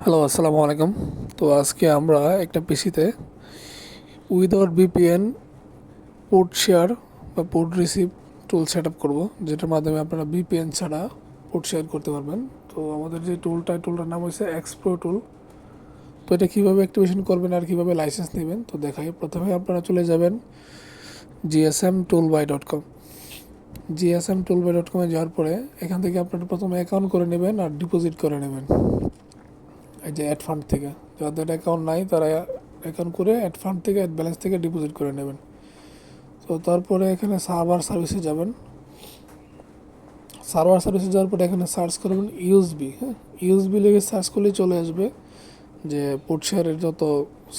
Hello, আসসালামু আলাইকুম। তো আজকে আমরা একটা পিসিতে উইদাউট ভিপিএন পোর্ট শেয়ার বা পোর্ট রিসিভ টুল সেট আপ করবো, যেটার মাধ্যমে আপনারা ভিপিএন ছাড়া পোর্ট শেয়ার করতে পারবেন। তো আমাদের যে টুলটার নাম হচ্ছে এক্সপ্রো টুল। তো এটা কীভাবে অ্যাক্টিভেশন করবেন আর কীভাবে লাইসেন্স নেবেন তো দেখাই। প্রথমে আপনারা চলে যাবেন gsmtoolbuy.com। gsmtoolbuy.com যাওয়ার পরে এখান থেকে আপনারা প্রথমে অ্যাকাউন্ট করে নেবেন আর ডিপোজিট করে নেবেন এই যে অ্যাড ফান্ড থেকে। যাদের অ্যাকাউন্ট নাই তারা অ্যাকাউন্ট করে অ্যাড ফান্ড থেকে অ্যাড ব্যালেন্স থেকে ডিপোজিট করে নেবেন। তো তারপরে এখানে সার্ভার সার্ভিসে যাবেন। সার্ভার সার্ভিসে যাওয়ার পরে এখানে সার্চ করবেন ইউএসবি। হ্যাঁ, ইউএসবি লেগে সার্চ করলেই চলে আসবে যে পোর্ট শেয়ারের যত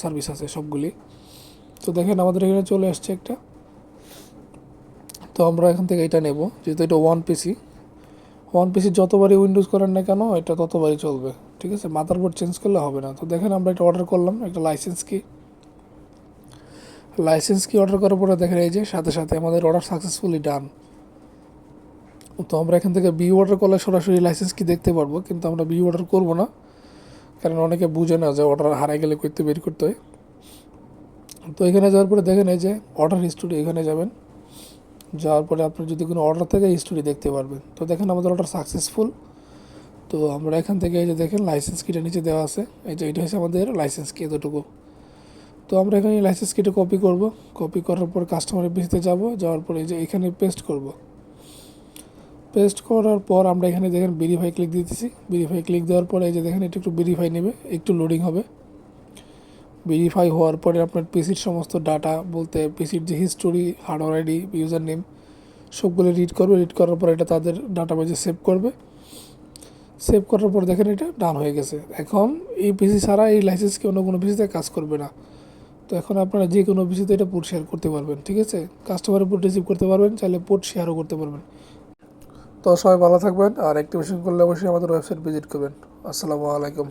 সার্ভিস আছে সবগুলি। তো দেখেন আমাদের এখানে চলে আসছে একটা। তো আমরা এখান থেকে এটা নেব, যেহেতু এটা ওয়ান পিসি যতবারই উইন্ডোজ করেন না কেন এটা ততবারই চলবে। ঠিক আছে, মাদারবোর্ড চেঞ্জ করলে হবে না। তো দেখেন আমরা এটা অর্ডার করলাম, একটা লাইসেন্স কি অর্ডার করার পরে দেখেন এই যে সাথে সাথে আমাদের অর্ডার সাকসেসফুলি ডান। তো আমরা এখান থেকে বি অর্ডার করলে সরাসরি লাইসেন্স কি দেখতে পারবো, কিন্তু আমরা বি অর্ডার করবো না, কারণ অনেকে বুঝে না যে অর্ডার হারাই গেলে করতে বের করতে হয়। তো এখানে যাওয়ার পরে দেখেন এই যে অর্ডার হিস্টোরি, এখানে যাবেন। যাওয়ার পরে আপনার যদি কোনো অর্ডার থাকে হিস্টোরি দেখতে পারবেন। তো দেখেন আমাদের অর্ডার সাকসেসফুল। তো আমরা এখান থেকে এই যে দেখেন লাইসেন্স কিটা নিচে দেওয়া আছে, এই যে এটা হচ্ছে আমাদের লাইসেন্স কি এতটুকু। তো আমরা এখানে লাইসেন্স কিটা কপি করব। কপি করার পর কাস্টমারের পিসিতে যাওয়ার পরে এই যে এখানে পেস্ট করব। পেস্ট করার পর আমরা এখানে দেখেন ভেরিফাই ক্লিক দিতেছি। ভেরিফাই ক্লিক দেওয়ার পরে এই যে দেখেন এটা একটু ভেরিফাই নেবে, একটু লোডিং হবে। ভেরিফাই হওয়ার পরে আপনার পিসির সমস্ত ডাটা বলতে পিসির যে history, hardware ID, user name সবগুলো রিড করবে। রিড করার পর এটা তাদের ডাটাবেজে সেভ করবে। সেভ করার পর দেখেন এটা ডান হয়ে গেছে। এখন এই পিসি ছাড়া এই লাইসেন্স কি অন্য কোনো পিসিতে কাজ করবে না। তো এখন আপনারা যে কোনো পিসিতে এটা পোর্ট শেয়ার করতে পারবেন। ঠিক আছে, কাস্টমারের পোর্ট রিসিভ করতে পারবেন, চাইলে পোর্ট শেয়ারও করতে পারবেন। তো সবাই ভালো থাকবেন, আর অ্যাক্টিভেশন করলে অবশ্যই আমাদের ওয়েবসাইট ভিজিট করবেন। আসসালামু আলাইকুম।